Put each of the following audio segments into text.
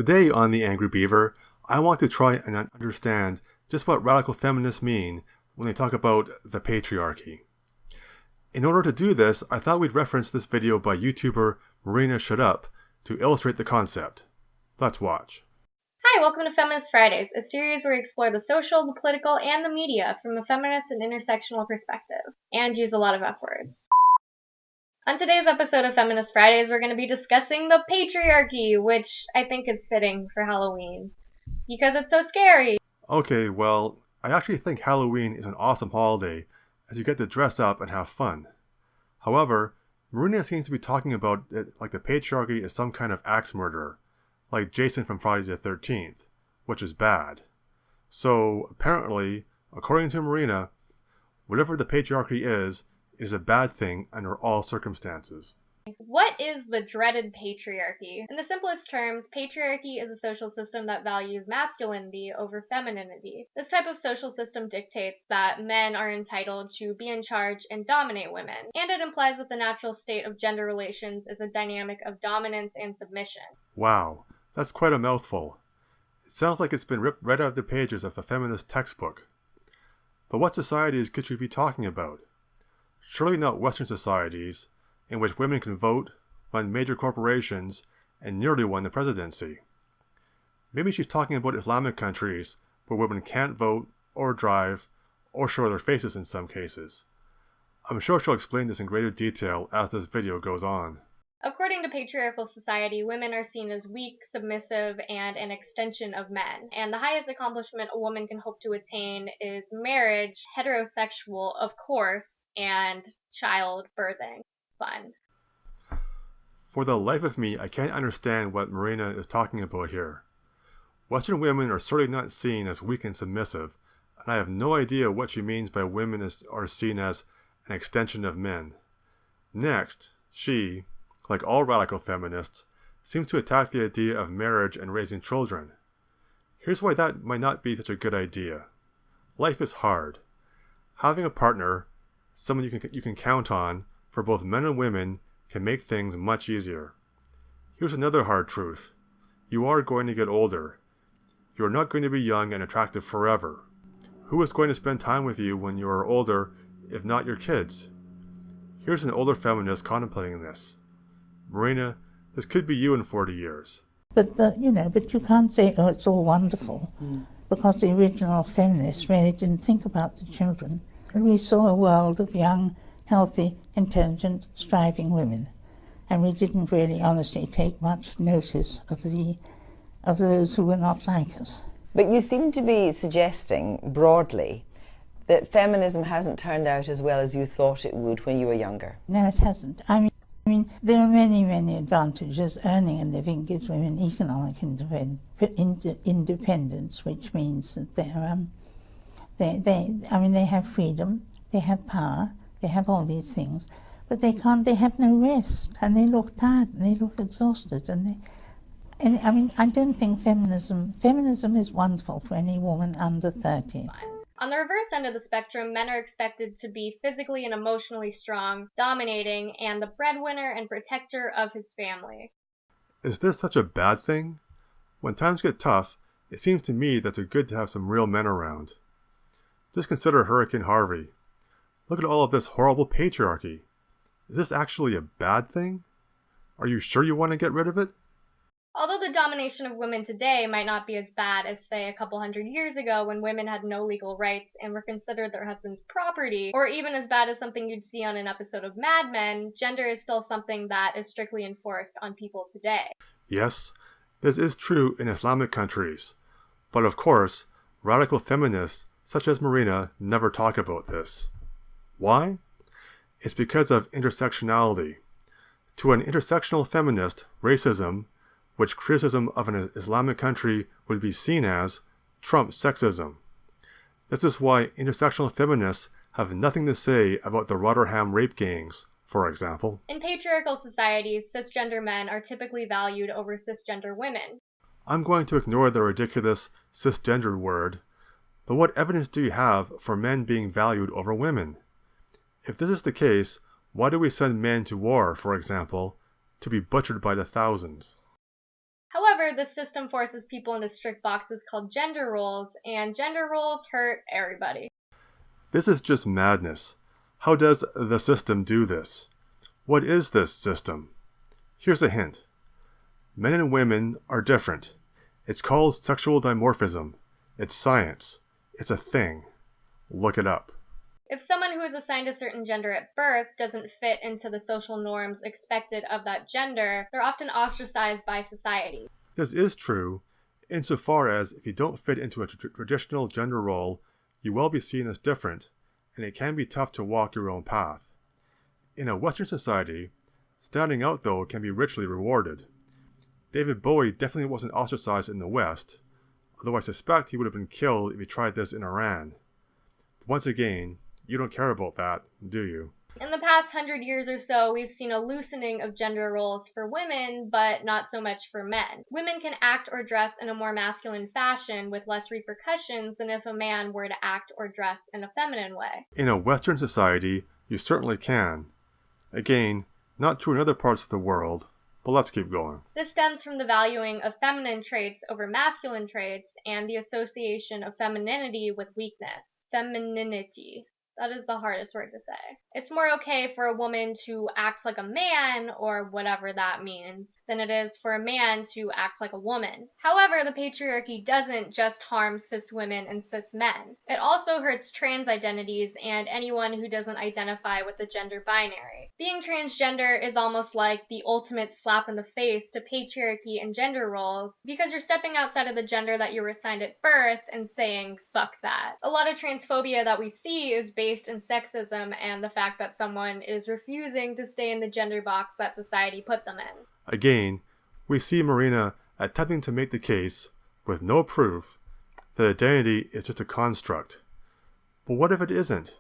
Today on the Angry Beaver, I want to try and understand just what radical feminists mean when they talk about the patriarchy. In order to do this, I thought we'd reference this video by YouTuber Marina Shutup to illustrate the concept. Let's watch. Hi, welcome to Feminist Fridays, a series where we explore the social, the political, and the media from a feminist and intersectional perspective, and use a lot of F words. On today's episode of Feminist Fridays, we're going to be discussing the patriarchy, which I think is fitting for Halloween, because it's so scary. Okay, well, I actually think Halloween is an awesome holiday, as you get to dress up and have fun. However, Marina seems to be talking about it like the patriarchy is some kind of axe murderer, like Jason from Friday the 13th, which is bad. So, apparently, according to Marina, whatever the patriarchy is a bad thing under all circumstances. What is the dreaded patriarchy? In the simplest terms, patriarchy is a social system that values masculinity over femininity. This type of social system dictates that men are entitled to be in charge and dominate women, and it implies that the natural state of gender relations is a dynamic of dominance and submission. Wow, that's quite a mouthful. It sounds like it's been ripped right out of the pages of a feminist textbook. But what societies could you be talking about? Surely not Western societies, in which women can vote, run major corporations, and nearly won the presidency. Maybe she's talking about Islamic countries, where women can't vote, or drive, or show their faces in some cases. I'm sure she'll explain this in greater detail as this video goes on. According to patriarchal society, women are seen as weak, submissive, and an extension of men. And the highest accomplishment a woman can hope to attain is marriage, heterosexual, of course, and childbirthing. Fun. For the life of me, I can't understand what Marina is talking about here. Western women are certainly not seen as weak and submissive, and I have no idea what she means by women are seen as an extension of men. Next, she, like all radical feminists, seems to attack the idea of marriage and raising children. Here's why that might not be such a good idea. Life is hard. Having a partner, someone you can count on, for both men and women, can make things much easier. Here's another hard truth. You are going to get older. You are not going to be young and attractive forever. Who is going to spend time with you when you are older, if not your kids? Here's an older feminist contemplating this. Marina, this could be you in 40 years. But you can't say, oh, it's all wonderful, because the original feminists really didn't think about the children. And we saw a world of young, healthy, intelligent, striving women, and we didn't really honestly take much notice of those who were not like us. But you seem to be suggesting, broadly, that feminism hasn't turned out as well as you thought it would when you were younger. No, it hasn't. I mean, there are many, many advantages. Earning a living gives women economic independence, which means that they have freedom, they have power, they have all these things, but they have no rest, and they look tired, and they look exhausted, I don't think feminism is wonderful for any woman under 30. On the reverse end of the spectrum, men are expected to be physically and emotionally strong, dominating, and the breadwinner and protector of his family. Is this such a bad thing? When times get tough, it seems to me that it's good to have some real men around. Just consider Hurricane Harvey. Look at all of this horrible patriarchy. Is this actually a bad thing? Are you sure you want to get rid of it? Although the domination of women today might not be as bad as, say, a couple hundred years ago when women had no legal rights and were considered their husband's property, or even as bad as something you'd see on an episode of Mad Men, gender is still something that is strictly enforced on people today. Yes, this is true in Islamic countries. But of course, radical feminists such as Marina never talk about this. Why? It's because of intersectionality. To an intersectional feminist, racism, which criticism of an Islamic country would be seen as, trumps sexism. This is why intersectional feminists have nothing to say about the Rotterdam rape gangs, for example. In patriarchal societies, cisgender men are typically valued over cisgender women. I'm going to ignore the ridiculous cisgender word, but what evidence do you have for men being valued over women? If this is the case, why do we send men to war, for example, to be butchered by the thousands? However, However, the system forces people into strict boxes called gender roles, and gender roles hurt everybody. This is just madness. How does the system do this? What is this system? Here's a hint. Men and women are different. It's called sexual dimorphism. It's science. It's a thing. Look it up. If someone who is assigned a certain gender at birth doesn't fit into the social norms expected of that gender, they're often ostracized by society. This is true insofar as if you don't fit into a traditional gender role, you will be seen as different, and it can be tough to walk your own path. In a Western society, standing out though can be richly rewarded. David Bowie definitely wasn't ostracized in the West, although I suspect he would have been killed if he tried this in Iran. But once again, you don't care about that, do you? In the past 100 years or so, we've seen a loosening of gender roles for women, but not so much for men. Women can act or dress in a more masculine fashion with less repercussions than if a man were to act or dress in a feminine way. In a Western society, you certainly can. Again, not true in other parts of the world, but let's keep going. This stems from the valuing of feminine traits over masculine traits and the association of femininity with weakness. Femininity. That is the hardest word to say. It's more okay for a woman to act like a man, or whatever that means, than it is for a man to act like a woman. However, the patriarchy doesn't just harm cis women and cis men. It also hurts trans identities and anyone who doesn't identify with the gender binary. Being transgender is almost like the ultimate slap in the face to patriarchy and gender roles, because you're stepping outside of the gender that you were assigned at birth and saying, fuck that. A lot of transphobia that we see is based in sexism and the fact that someone is refusing to stay in the gender box that society put them in. Again, we see Marina attempting to make the case, with no proof, that identity is just a construct. But what if it isn't?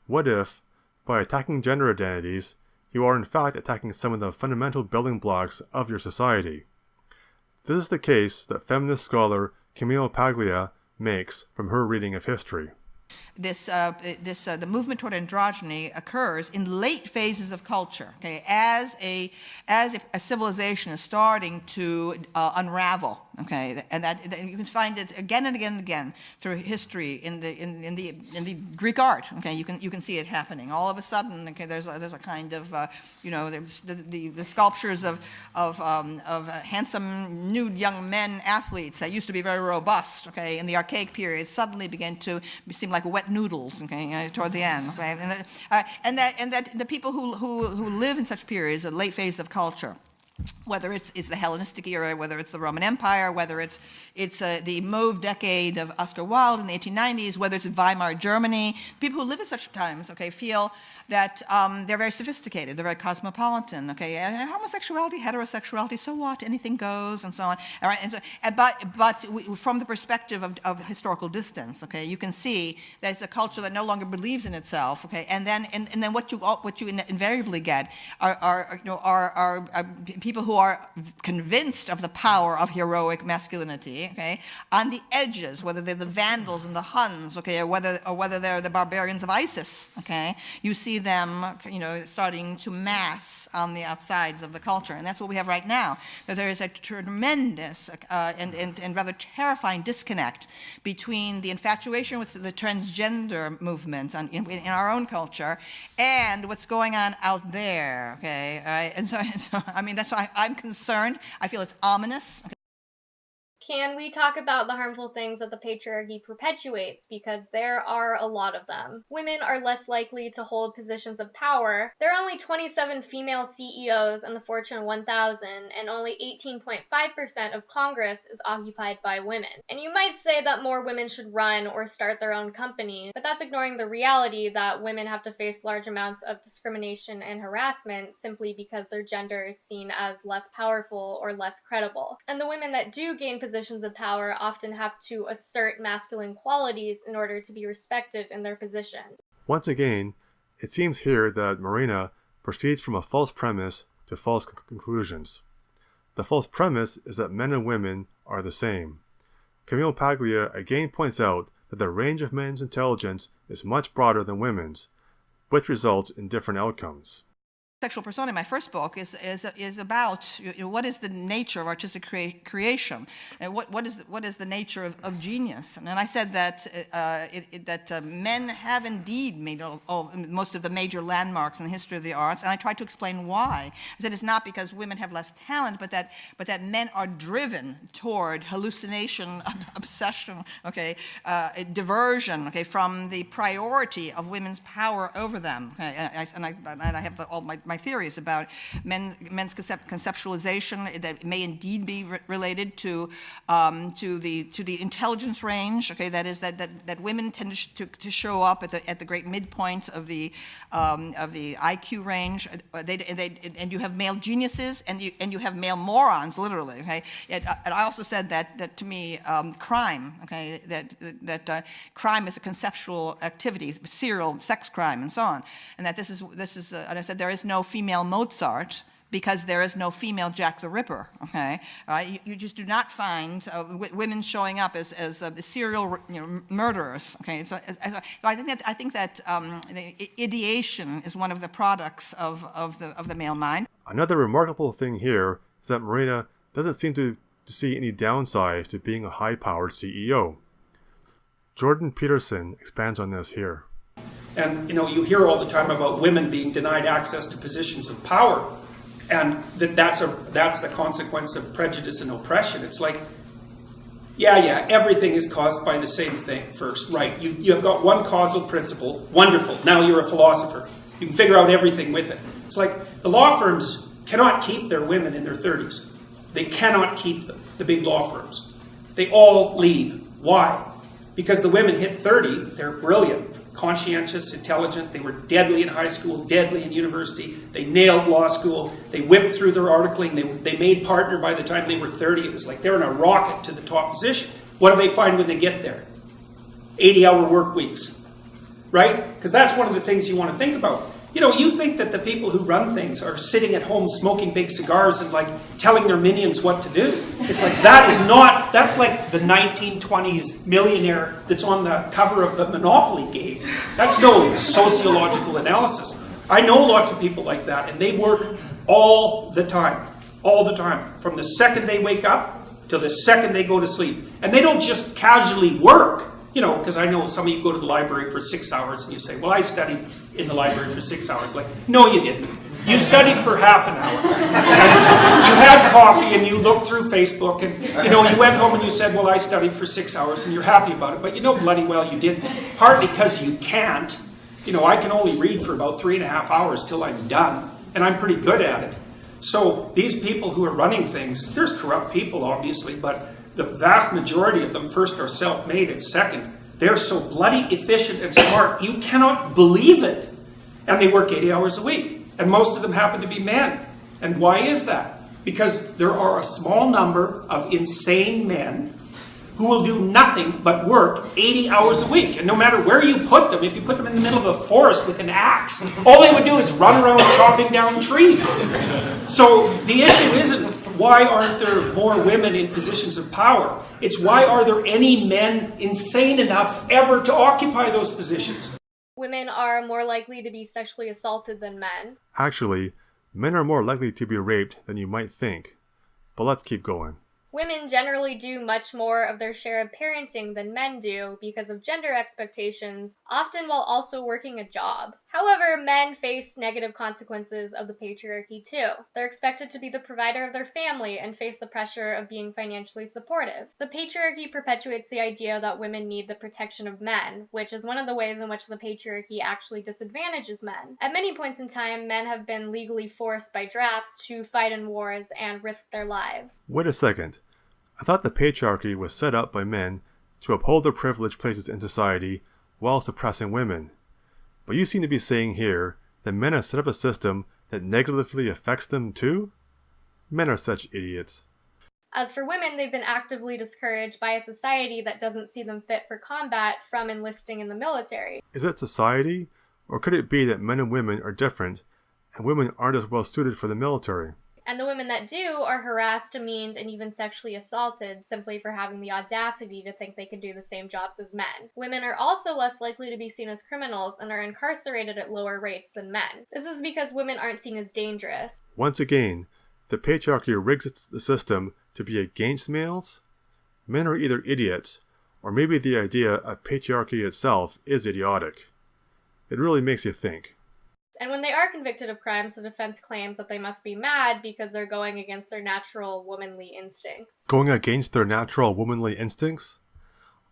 What if, by attacking gender identities, you are in fact attacking some of the fundamental building blocks of your society? This is the case that feminist scholar Camille Paglia makes from her reading of history. The movement toward androgyny occurs in late phases of culture, okay, as a civilization is starting to unravel, okay, and you can find it again and again and again through history in the Greek art, okay, you can see it happening. All of a sudden, okay, there's a kind of there's the sculptures of handsome nude young men athletes that used to be very robust, okay, in the archaic period suddenly began to seem like wet noodles, okay, toward the end, okay, and that the people who live in such periods, a late phase of culture, whether it's the Hellenistic era, whether it's the Roman Empire, whether it's the Mauve decade of Oscar Wilde in the 1890s, whether it's Weimar Germany, people who live in such times, okay, feel that they're very sophisticated, they're very cosmopolitan, okay, homosexuality, heterosexuality, so what, anything goes, and so on, all right, but from the perspective of historical distance, okay, you can see that it's a culture that no longer believes in itself, okay, and then what you invariably get are people who are convinced of the power of heroic masculinity, okay, on the edges, whether they're the Vandals and the Huns, okay, or whether they're the barbarians of ISIS, okay, you see them, starting to mass on the outsides of the culture, and that's what we have right now. That there is a tremendous and rather terrifying disconnect between the infatuation with the transgender movement in our own culture and what's going on out there. Okay, all right, and so I mean that's why I'm concerned. I feel it's ominous. Can we talk about the harmful things that the patriarchy perpetuates? Because there are a lot of them. Women are less likely to hold positions of power. There are only 27 female CEOs in the Fortune 1000, and only 18.5% of Congress is occupied by women. And you might say that more women should run or start their own company, but that's ignoring the reality that women have to face large amounts of discrimination and harassment simply because their gender is seen as less powerful or less credible. And the women that do gain positions of power often have to assert masculine qualities in order to be respected in their position. Once again, it seems here that Marina proceeds from a false premise to false conclusions. The false premise is that men and women are the same. Camille Paglia again points out that the range of men's intelligence is much broader than women's, which results in different outcomes. Sexual persona, my first book, is about what is the nature of artistic creation, and what is the nature of genius. And I said that men have indeed made most of the major landmarks in the history of the arts, and I tried to explain why. I said it's not because women have less talent, but that men are driven toward hallucination, obsession, diversion, from the priority of women's power over them. And I have all my theories about men's conceptualization that may indeed be related to the intelligence range. That is that women tend to show up at the great midpoint of the IQ range. And you have male geniuses and you have male morons, literally. And I also said that to me, crime. That crime is a conceptual activity, serial sex crime, and so on. And that this is and I said there is no female Mozart because there is no female Jack the Ripper. You just do not find women showing up as serial murderers. So I think that the ideation is one of the products of the male mind. Another remarkable thing here is that Marina doesn't seem to see any downsides to being a high-powered CEO. Jordan Peterson expands on this here. And you hear all the time about women being denied access to positions of power, and that's the consequence of prejudice and oppression. It's like, yeah, everything is caused by the same thing first, right? You have got one causal principle, wonderful, now you're a philosopher. You can figure out everything with it. It's like the law firms cannot keep their women in their 30s. They cannot keep them, the big law firms. They all leave. Why? Because the women hit 30, they're brilliant, conscientious, intelligent, they were deadly in high school, deadly in university, they nailed law school, they whipped through their articling, they made partner by the time they were 30. It was like they're in a rocket to the top position. What do they find when they get there? 80-hour work weeks, right? Because that's one of the things you want to think about. You think that the people who run things are sitting at home smoking big cigars and telling their minions what to do. It's like that's like the 1920s millionaire that's on the cover of the Monopoly game. That's no sociological analysis. I know lots of people like that, and they work all the time, from the second they wake up till the second they go to sleep. And they don't just casually work. Because I know some of you go to the library for 6 hours and you say, well, I studied in the library for 6 hours. Like, no, you didn't. You studied for half an hour. And you had coffee and you looked through Facebook and, you went home and you said, well, I studied for 6 hours and you're happy about it. But bloody well you didn't. Partly because you can't. I can only read for about 3.5 hours till I'm done. And I'm pretty good at it. So these people who are running things, there's corrupt people, obviously, but the vast majority of them, first, are self-made, and second, they're so bloody efficient and smart, you cannot believe it. And they work 80 hours a week. And most of them happen to be men. And why is that? Because there are a small number of insane men who will do nothing but work 80 hours a week. And no matter where you put them, if you put them in the middle of a forest with an axe, all they would do is run around chopping down trees. So the issue isn't why aren't there more women in positions of power? It's why are there any men insane enough ever to occupy those positions? Women are more likely to be sexually assaulted than men. Actually, men are more likely to be raped than you might think. But let's keep going. Women generally do much more of their share of parenting than men do because of gender expectations, often while also working a job. However, men face negative consequences of the patriarchy too. They're expected to be the provider of their family and face the pressure of being financially supportive. The patriarchy perpetuates the idea that women need the protection of men, which is one of the ways in which the patriarchy actually disadvantages men. At many points in time, men have been legally forced by drafts to fight in wars and risk their lives. Wait a second. I thought the patriarchy was set up by men to uphold their privileged places in society while suppressing women. But you seem to be saying here that men have set up a system that negatively affects them too? Men are such idiots. As for women, they've been actively discouraged by a society that doesn't see them fit for combat from enlisting in the military. Is it society? Or could it be that men and women are different and women aren't as well suited for the military? And the women that do are harassed, demeaned, and even sexually assaulted simply for having the audacity to think they can do the same jobs as men. Women are also less likely to be seen as criminals and are incarcerated at lower rates than men. This is because women aren't seen as dangerous. Once again, the patriarchy rigs the system to be against males? Men are either idiots, or maybe the idea of patriarchy itself is idiotic. It really makes you think. And when they are convicted of crimes, the defense claims that they must be mad because they're going against their natural womanly instincts. Going against their natural womanly instincts?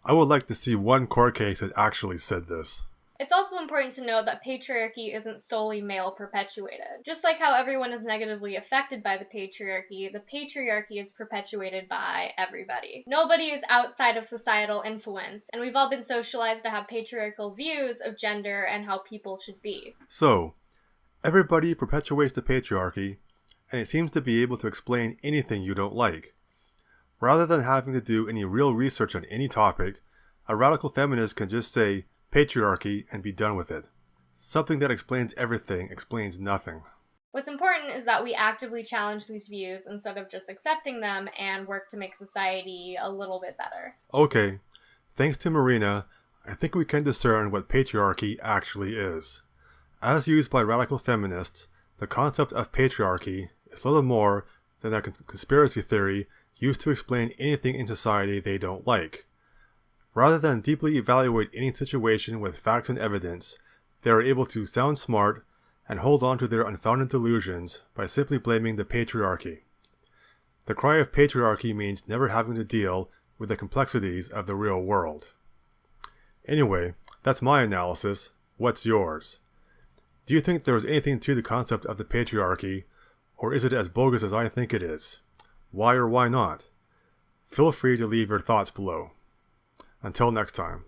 I would like to see one court case that actually said this. It's also important to note that patriarchy isn't solely male-perpetuated. Just like how everyone is negatively affected by the patriarchy is perpetuated by everybody. Nobody is outside of societal influence, and we've all been socialized to have patriarchal views of gender and how people should be. So, everybody perpetuates the patriarchy, and it seems to be able to explain anything you don't like. Rather than having to do any real research on any topic, a radical feminist can just say, patriarchy, and be done with it. Something that explains everything explains nothing. What's important is that we actively challenge these views instead of just accepting them and work to make society a little bit better. Okay, thanks to Marina, I think we can discern what patriarchy actually is. As used by radical feminists, the concept of patriarchy is little more than a conspiracy theory used to explain anything in society they don't like. Rather than deeply evaluate any situation with facts and evidence, they are able to sound smart and hold on to their unfounded delusions by simply blaming the patriarchy. The cry of patriarchy means never having to deal with the complexities of the real world. Anyway, that's my analysis. What's yours? Do you think there is anything to the concept of the patriarchy, or is it as bogus as I think it is? Why or why not? Feel free to leave your thoughts below. Until next time.